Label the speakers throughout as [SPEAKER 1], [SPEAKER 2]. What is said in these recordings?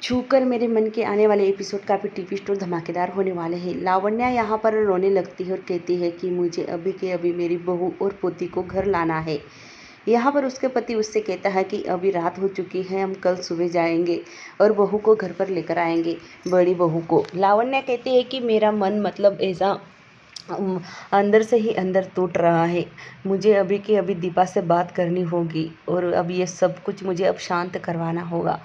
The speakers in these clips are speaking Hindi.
[SPEAKER 1] छूकर मेरे मन के आने वाले एपिसोड काफ़ी ट्विस्ट और धमाकेदार होने वाले हैं। लावण्या यहाँ पर रोने लगती है और कहती है कि मुझे अभी के अभी मेरी बहू और पोती को घर लाना है। यहाँ पर उसके पति उससे कहता है कि अभी रात हो चुकी है, हम कल सुबह जाएंगे और बहू को घर पर लेकर आएंगे, बड़ी बहू को। लावण्या कहती है कि मेरा मन ऐसा अंदर से ही अंदर टूट रहा है। मुझे अभी के अभी दीपा से बात करनी होगी और अब ये सब कुछ मुझे अब शांत करवाना होगा,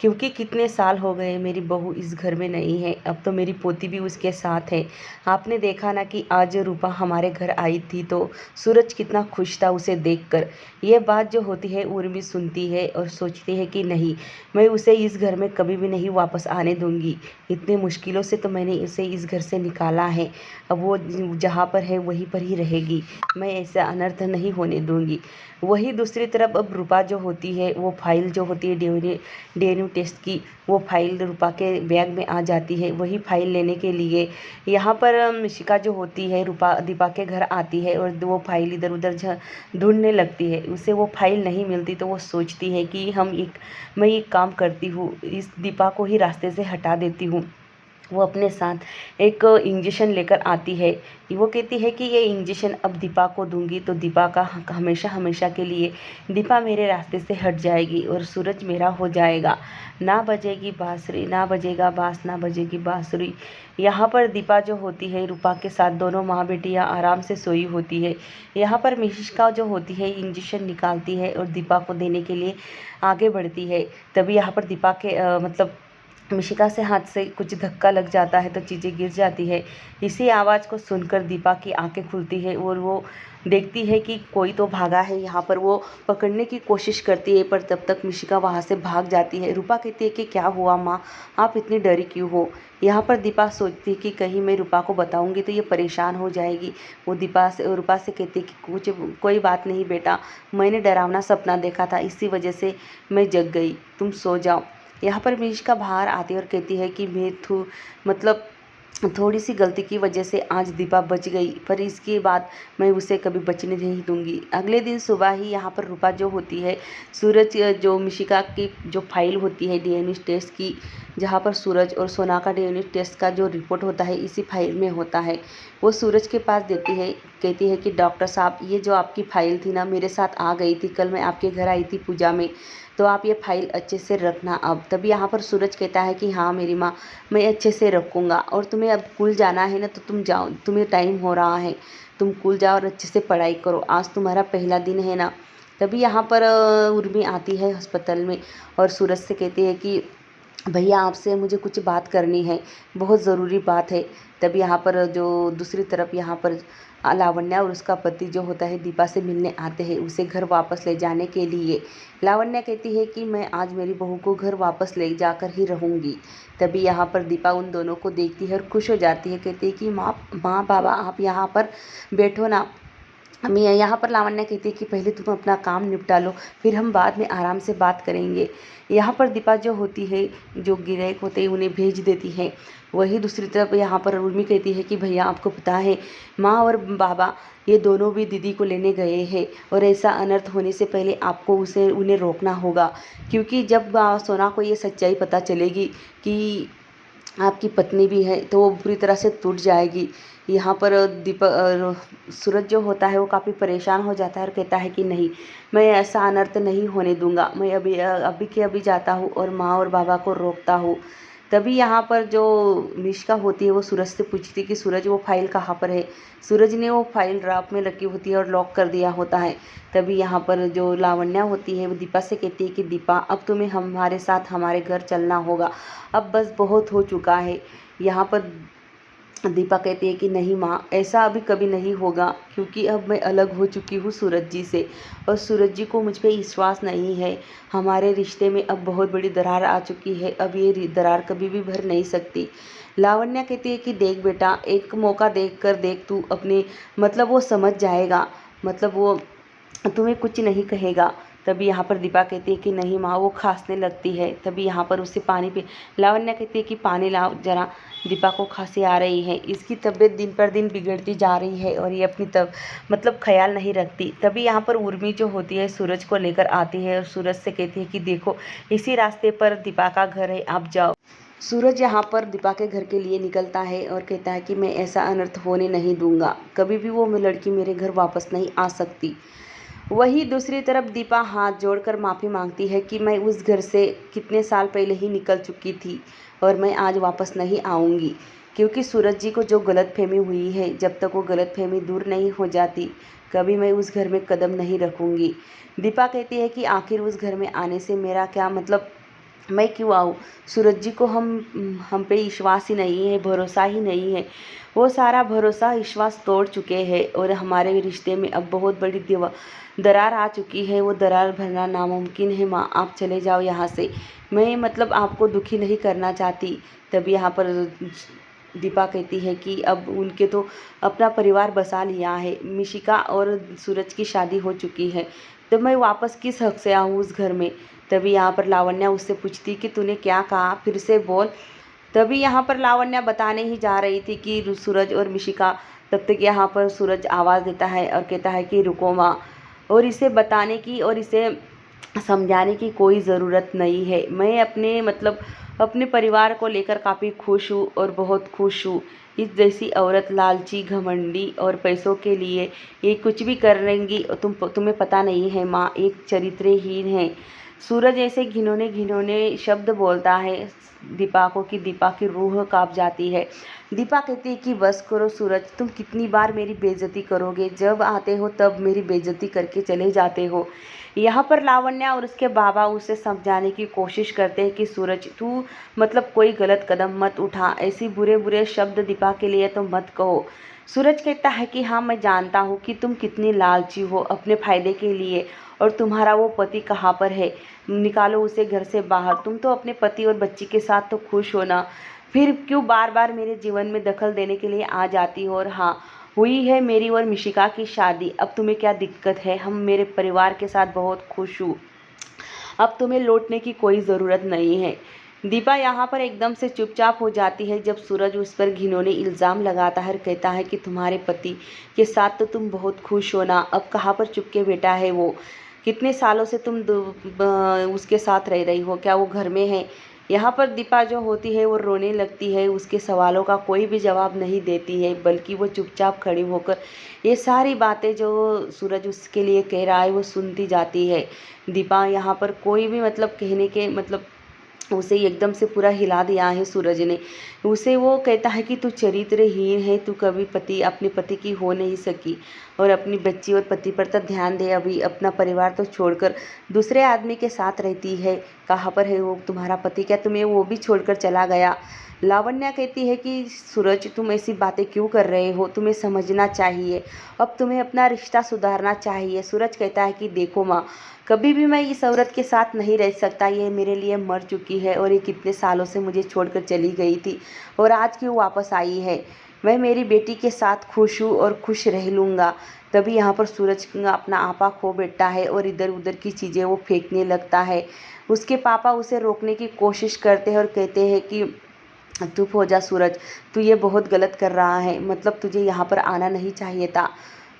[SPEAKER 1] क्योंकि कितने साल हो गए मेरी बहू इस घर में नहीं है। अब तो मेरी पोती भी उसके साथ है। आपने देखा ना कि आज रूपा हमारे घर आई थी तो सूरज कितना खुश था उसे देखकर। ये बात जो होती है उर्मी सुनती है और सोचती है कि नहीं, मैं उसे इस घर में कभी भी नहीं वापस आने दूंगी। इतनी मुश्किलों से तो मैंने उसे इस घर से निकाला है, अब वो जहाँ पर है वहीं पर ही रहेगी। मैं ऐसा अनर्थ नहीं होने दूंगी। वही दूसरी तरफ अब रूपा जो होती है, वो फाइल जो होती है डीएनए टेस्ट की, वो फाइल रूपा के बैग में आ जाती है। वही फाइल लेने के लिए यहाँ पर मिशिका जो होती है रूपा दीपा के घर आती है और वो फाइल इधर उधर ढूंढने लगती है। उसे वो फाइल नहीं मिलती तो वो सोचती है कि मैं एक काम करती हूँ, इस दीपा को ही रास्ते से हटा देती हूँ। वो अपने साथ एक इंजेक्शन लेकर आती है। वो कहती है कि ये इंजेक्शन अब दीपा को दूंगी तो दीपा का हमेशा हमेशा के लिए दीपा मेरे रास्ते से हट जाएगी और सूरज मेरा हो जाएगा। ना बजेगी बांसुरी, ना बजेगा बांस, ना बजेगी बांसुरी। यहाँ पर दीपा जो होती है रूपा के साथ दोनों माँ बेटियाँ आराम से सोई होती है। यहाँ पर मिशिका जो होती है इंजेक्शन निकालती है और दीपा को देने के लिए आगे बढ़ती है। तभी यहाँ पर दीपा के मिशिका से हाथ से कुछ धक्का लग जाता है तो चीज़ें गिर जाती है। इसी आवाज़ को सुनकर दीपा की आंखें खुलती है और वो देखती है कि कोई तो भागा है। यहाँ पर वो पकड़ने की कोशिश करती है पर तब तक मिशिका वहाँ से भाग जाती है। रूपा कहती है कि क्या हुआ माँ, आप इतनी डरी क्यों हो। यहाँ पर दीपा सोचती है कि कहीं मैं रूपा को बताऊँगी तो ये परेशान हो जाएगी। वो रूपा से कहती है कि कोई बात नहीं बेटा, मैंने डरावना सपना देखा था, इसी वजह से मैं जग गई, तुम सो जाओ। यहाँ पर मिशिका बाहर आती है और कहती है कि मतलब थोड़ी सी गलती की वजह से आज दीपा बच गई, पर इसके बाद मैं उसे कभी बचने नहीं दूंगी। अगले दिन सुबह ही यहाँ पर रूपा जो होती है सूरज जो मिशिका की जो फाइल होती है डीएनए टेस्ट की, जहाँ पर सूरज और सोना का डीएनए टेस्ट का जो रिपोर्ट होता है इसी फाइल में होता है, वो सूरज के पास देती है। कहती है कि डॉक्टर साहब, ये जो आपकी फाइल थी ना, मेरे साथ आ गई थी, कल मैं आपके घर आई थी पूजा में, तो आप ये फाइल अच्छे से रखना अब। तभी यहाँ पर सूरज कहता है कि हाँ मेरी माँ, मैं अच्छे से रखूँगा और तुम्हें अब स्कूल जाना है ना तो तुम जाओ, तुम्हें टाइम हो रहा है, तुम स्कूल जाओ और अच्छे से पढ़ाई करो, आज तुम्हारा पहला दिन है ना। तभी यहाँ पर उर्मी आती है अस्पताल में और सूरज से कहती है कि भैया आपसे मुझे कुछ बात करनी है, बहुत ज़रूरी बात है। तभी यहाँ पर जो दूसरी तरफ यहाँ पर लावण्या और उसका पति जो होता है दीपा से मिलने आते हैं उसे घर वापस ले जाने के लिए। लावण्या कहती है कि मैं आज मेरी बहू को घर वापस ले जाकर ही रहूँगी। तभी यहाँ पर दीपा उन दोनों को देखती है और खुश हो जाती है। कहती है कि माँ माँ बाबा आप यहाँ पर बैठो ना। मैं यहाँ पर लावण्या कहती है कि पहले तुम अपना काम निपटा लो, फिर हम बाद में आराम से बात करेंगे। यहाँ पर दीपा जो होती है, जो गिराक होते हैं उन्हें भेज देती है। वही दूसरी तरफ यहाँ पर उर्मी कहती है कि भैया आपको पता है माँ और बाबा ये दोनों भी दीदी को लेने गए हैं और ऐसा अनर्थ होने से पहले आपको उन्हें रोकना होगा, क्योंकि जब सोना को ये सच्चाई पता चलेगी कि आपकी पत्नी भी है तो वो पूरी तरह से टूट जाएगी। यहाँ पर सूरज जो होता है वो काफ़ी परेशान हो जाता है और कहता है कि नहीं, मैं ऐसा अनर्थ नहीं होने दूंगा, मैं अभी के अभी जाता हूँ और माँ और बाबा को रोकता हूँ। तभी यहाँ पर जो मिशिका होती है वो सूरज से पूछती है कि सूरज वो फाइल कहाँ पर है। सूरज ने वो फाइल ड्राफ्ट में रखी होती है और लॉक कर दिया होता है। तभी यहाँ पर जो लावण्या होती है वो दीपा से कहती है कि दीपा अब तुम्हें हमारे साथ हमारे घर चलना होगा, अब बस बहुत हो चुका है। यहाँ पर दीपा कहती है कि नहीं माँ, ऐसा अभी कभी नहीं होगा, क्योंकि अब मैं अलग हो चुकी हूँ सूरज जी से और सूरज जी को मुझ पे विश्वास नहीं है। हमारे रिश्ते में अब बहुत बड़ी दरार आ चुकी है, अब ये दरार कभी भी भर नहीं सकती। लावण्या कहती है कि देख बेटा, एक मौका देख कर देख, तू अपने वो समझ जाएगा, वो तुम्हें कुछ नहीं कहेगा। तभी यहाँ पर दीपा कहती है कि नहीं माँ, वो खांसने लगती है। तभी यहाँ पर उससे पानी पी लावण्या कहती है कि पानी लाओ जरा, दीपा को खांसी आ रही है। इसकी तबीयत दिन पर दिन बिगड़ती जा रही है और ये अपनी मतलब ख्याल नहीं रखती। तभी यहाँ पर उर्मी जो होती है सूरज को लेकर आती है और सूरज से कहती है कि देखो इसी रास्ते पर दीपा का घर है, आप जाओ। सूरज यहाँ पर दीपा के घर के लिए निकलता है और कहता है कि मैं ऐसा अनर्थ होने नहीं दूंगा, कभी भी वो लड़की मेरे घर वापस नहीं आ सकती। वहीं दूसरी तरफ दीपा हाथ जोड़कर माफ़ी मांगती है कि मैं उस घर से कितने साल पहले ही निकल चुकी थी और मैं आज वापस नहीं आऊँगी, क्योंकि सूरज जी को जो गलतफहमी हुई है, जब तक वो गलतफहमी दूर नहीं हो जाती कभी मैं उस घर में कदम नहीं रखूँगी। दीपा कहती है कि आखिर उस घर में आने से मेरा क्या मतलब, मैं क्यों आऊँ? सूरज जी को हम पे विश्वास ही नहीं है, भरोसा ही नहीं है। वो सारा भरोसा विश्वास तोड़ चुके हैं और हमारे रिश्ते में अब बहुत बड़ी दरार आ चुकी है। वो दरार भरना नामुमकिन है माँ, आप चले जाओ यहाँ से। मैं मतलब आपको दुखी नहीं करना चाहती। तभी यहाँ पर दीपा कहती है कि अब उनके तो अपना परिवार बसा लिया है, मिशिका और सूरज की शादी हो चुकी है, तो मैं वापस किस हक से आऊँ उस घर में। तभी यहाँ पर लावण्या उससे पूछती कि तूने क्या कहा, फिर से बोल। तभी यहाँ पर लावण्या बताने ही जा रही थी कि सूरज और मिशिका, तब तक यहाँ पर सूरज आवाज़ देता है और कहता है कि रुको माँ, और इसे बताने की और इसे समझाने की कोई ज़रूरत नहीं है। मैं अपने मतलब अपने परिवार को लेकर काफ़ी खुश हूँ और बहुत खुश हूँ। इस जैसी औरत लालची, घमंडी और पैसों के लिए ये कुछ भी कर लेंगी, तुम्हें पता नहीं है माँ, एक चरित्रहीन है। सूरज ऐसे घिनौने घिनौने शब्द बोलता है दीपा को कि दीपा की रूह काँप जाती है। दीपा कहती है कि बस करो सूरज, तुम कितनी बार मेरी बेइज्जती करोगे, जब आते हो तब मेरी बेइज्जती करके चले जाते हो। यहाँ पर लावण्या और उसके बाबा उसे समझाने की कोशिश करते हैं कि सूरज तू मतलब कोई गलत कदम मत उठा, ऐसी बुरे बुरे शब्द दीपा के लिए तो मत कहो। सूरज कहता है कि हाँ, मैं जानता हूँ कि तुम कितनी लालची हो अपने फ़ायदे के लिए, और तुम्हारा वो पति कहाँ पर है, निकालो उसे घर से बाहर। तुम तो अपने पति और बच्ची के साथ तो खुश हो ना, फिर क्यों बार बार मेरे जीवन में दखल देने के लिए आ जाती हो। और हाँ, हुई है मेरी और मिशिका की शादी, अब तुम्हें क्या दिक्कत है, हम मेरे परिवार के साथ बहुत खुश हूँ, अब तुम्हें लौटने की कोई ज़रूरत नहीं है। दीपा यहाँ पर एकदम से चुपचाप हो जाती है जब सूरज उस पर घिनौने इल्ज़ाम लगाता है, कहता है कि तुम्हारे पति के साथ तो तुम बहुत खुश हो ना, अब कहाँ पर चुपके बैठा है वो, कितने सालों से तुम उसके साथ रह रही हो, क्या वो घर में है? यहाँ पर दीपा जो होती है वो रोने लगती है, उसके सवालों का कोई भी जवाब नहीं देती है, बल्कि वो चुपचाप खड़ी होकर ये सारी बातें जो सूरज उसके लिए कह रहा है वो सुनती जाती है। दीपा यहाँ पर कोई भी मतलब कहने के मतलब उसे एकदम से पूरा हिला दिया है सूरज ने। उसे वो कहता है कि तू चरित्रहीन है, तू कभी अपने पति की हो नहीं सकी, और अपनी बच्ची और पति पर तो ध्यान दे, अभी अपना परिवार तो छोड़कर दूसरे आदमी के साथ रहती है। कहाँ पर है वो तुम्हारा पति, क्या तुम्हें वो भी छोड़कर चला गया? लावण्या कहती है कि सूरज तुम ऐसी बातें क्यों कर रहे हो, तुम्हें समझना चाहिए, अब तुम्हें अपना रिश्ता सुधारना चाहिए। सूरज कहता है कि देखो माँ, कभी भी मैं इस औरत के साथ नहीं रह सकता, ये मेरे लिए मर चुकी है और ये कितने सालों से मुझे छोड़कर चली गई थी और आज क्यों वापस आई है। मैं मेरी बेटी के साथ खुश हूँ और खुश रह लूँगा। तभी यहाँ पर सूरज अपना आपा खो बैठता है और इधर उधर की चीज़ें वो फेंकने लगता है। उसके पापा उसे रोकने की कोशिश करते हैं और कहते हैं कि चुप हो जा सूरज, तू ये बहुत गलत कर रहा है, मतलब तुझे यहाँ पर आना नहीं चाहिए था,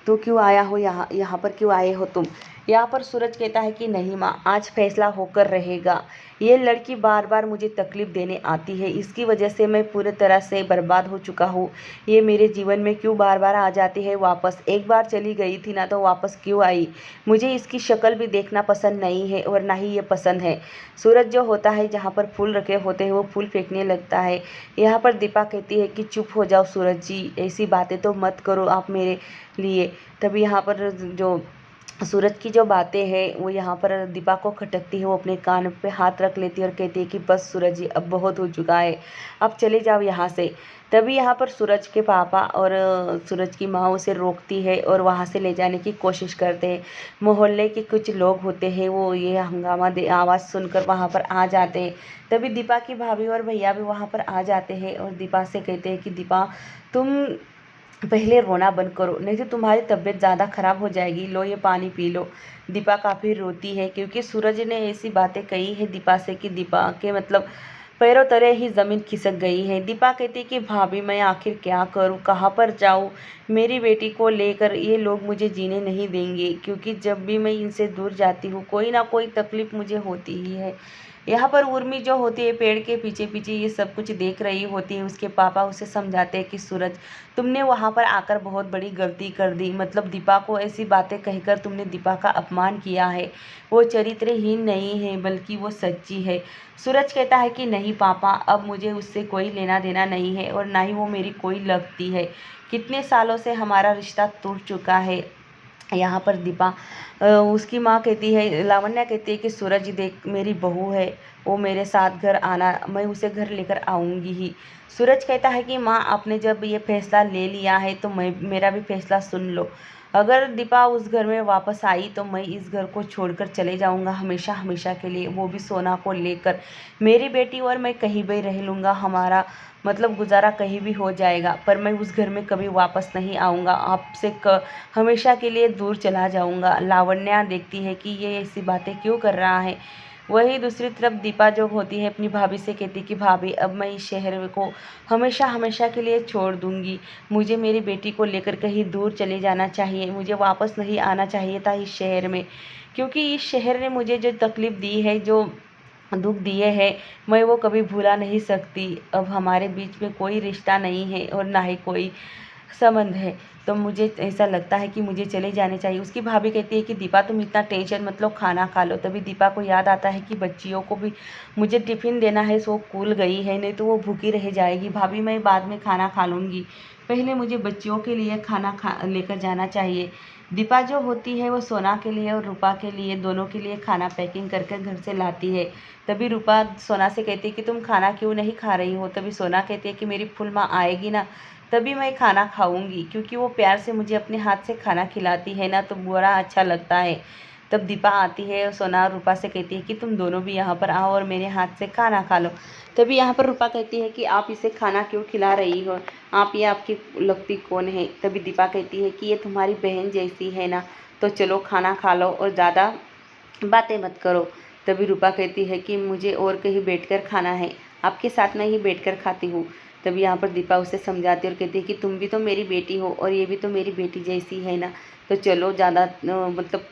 [SPEAKER 1] तो क्यों आया हो यहाँ पर क्यों आए हो तुम? यहाँ पर सूरज कहता है कि नहीं माँ, आज फैसला होकर रहेगा। ये लड़की बार बार मुझे तकलीफ़ देने आती है, इसकी वजह से मैं पूरी तरह से बर्बाद हो चुका हूँ। ये मेरे जीवन में क्यों बार बार आ जाती है वापस, एक बार चली गई थी ना, तो वापस क्यों आई? मुझे इसकी शक्ल भी देखना पसंद नहीं है और ना ही ये पसंद है। सूरज जो होता है जहाँ पर फूल रखे होते हैं वो फूल फेंकने लगता है। यहाँ पर दीपा कहती है कि चुप हो जाओ सूरज जी, ऐसी बातें तो मत करो आप मेरे लिए। तभी यहाँ पर जो सूरज की जो बातें हैं वो यहाँ पर दीपा को खटकती है, वो अपने कान पे हाथ रख लेती है और कहती है कि बस सूरज जी, अब बहुत हो चुका है, अब चले जाओ यहाँ से। तभी यहाँ पर सूरज के पापा और सूरज की माँ उसे रोकती है और वहाँ से ले जाने की कोशिश करते हैं। मोहल्ले के कुछ लोग होते हैं वो ये हंगामा आवाज़ सुनकर वहाँ पर आ जाते हैं। तभी दीपा की भाभी और भैया भी वहाँ पर आ जाते हैं और दीपा से कहते हैं कि दीपा, तुम पहले रोना बंद करो, नहीं तो तुम्हारी तबीयत ज़्यादा ख़राब हो जाएगी। लो ये पानी पी लो। दीपा काफ़ी रोती है क्योंकि सूरज ने ऐसी बातें कही है दीपा से कि दीपा के मतलब पैरों तले ही ज़मीन खिसक गई है। दीपा कहती कि भाभी मैं आखिर क्या करूं, कहाँ पर जाऊं? मेरी बेटी को लेकर ये लोग मुझे जीने नहीं देंगे, क्योंकि जब भी मैं इनसे दूर जाती हूँ कोई ना कोई तकलीफ़ मुझे होती ही है। यहाँ पर उर्मी जो होती है पेड़ के पीछे पीछे ये सब कुछ देख रही होती है। उसके पापा उसे समझाते हैं कि सूरज, तुमने वहाँ पर आकर बहुत बड़ी गलती कर दी। मतलब दीपा को ऐसी बातें कहकर तुमने दीपा का अपमान किया है। वो चरित्रहीन नहीं है बल्कि वो सच्ची है। सूरज कहता है कि नहीं पापा, अब मुझे उससे कोई लेना देना नहीं है और ना ही वो मेरी कोई लगती है। कितने सालों से हमारा रिश्ता टूट चुका है। यहाँ पर दीपा उसकी माँ कहती है, लावण्या कहती है कि सूरज देख मेरी बहू है, वो मेरे साथ घर आना, मैं उसे घर लेकर आऊँगी ही। सूरज कहता है कि माँ आपने जब ये फैसला ले लिया है तो मैं मेरा भी फैसला सुन लो। अगर दीपा उस घर में वापस आई तो मैं इस घर को छोड़कर चले जाऊंगा हमेशा हमेशा के लिए, वो भी सोना को लेकर। मेरी बेटी और मैं कहीं भी रह लूँगा, हमारा मतलब गुजारा कहीं भी हो जाएगा, पर मैं उस घर में कभी वापस नहीं आऊँगा। आपसे हमेशा के लिए दूर चला जाऊँगा। लावण्या देखती है कि ये ऐसी बातें क्यों कर रहा है। वही दूसरी तरफ दीपा जो होती है अपनी भाभी से कहती कि भाभी अब मैं इस शहर को हमेशा हमेशा के लिए छोड़ दूँगी। मुझे मेरी बेटी को लेकर कहीं दूर चले जाना चाहिए। मुझे वापस नहीं आना चाहिए था इस शहर में, क्योंकि इस शहर ने मुझे जो तकलीफ़ दी है, जो दुख दिए हैं, मैं वो कभी भुला नहीं सकती। अब हमारे बीच में कोई रिश्ता नहीं है और ना ही कोई संबंध है, तो मुझे ऐसा लगता है कि मुझे चले जाने चाहिए। उसकी भाभी कहती है कि दीपा तुम इतना टेंशन मत लो, खाना खा लो। तभी दीपा को याद आता है कि बच्चियों को भी मुझे टिफ़िन देना है, सो स्कूल गई है, नहीं तो वो भूखी रह जाएगी। भाभी मैं बाद में खाना खा लूँगी, पहले मुझे बच्चियों के लिए खाना लेकर जाना चाहिए। दीपा जो होती है वो सोना के लिए और रूपा के लिए, दोनों के लिए खाना पैकिंग करके घर से लाती है। तभी रूपा सोना से कहती है कि तुम खाना क्यों नहीं खा रही हो? तभी सोना कहती है कि मेरी फुल माँ आएगी ना तभी मैं खाना खाऊंगी, क्योंकि वो प्यार से मुझे अपने हाथ से खाना खिलाती है ना, तो बड़ा अच्छा लगता है। तब दीपा आती है और सोना और रूपा से कहती है कि तुम दोनों भी यहाँ पर आओ और मेरे हाथ से खाना खा लो। तभी यहाँ पर रूपा कहती है कि आप इसे खाना क्यों खिला रही हो, आप ये आपकी लगती कौन है? तभी दीपा कहती है कि ये तुम्हारी बहन जैसी है ना, तो चलो खाना खा लो और ज़्यादा बातें मत करो। तभी रूपा कहती है कि मुझे और कहीं बैठकर खाना है, आपके साथ में ही बैठकर खाती हूँ। तभी यहाँ पर दीपा उसे समझाती है और कहती है कि तुम भी तो मेरी बेटी हो और ये भी तो मेरी बेटी जैसी है ना, तो चलो ज़्यादा मतलब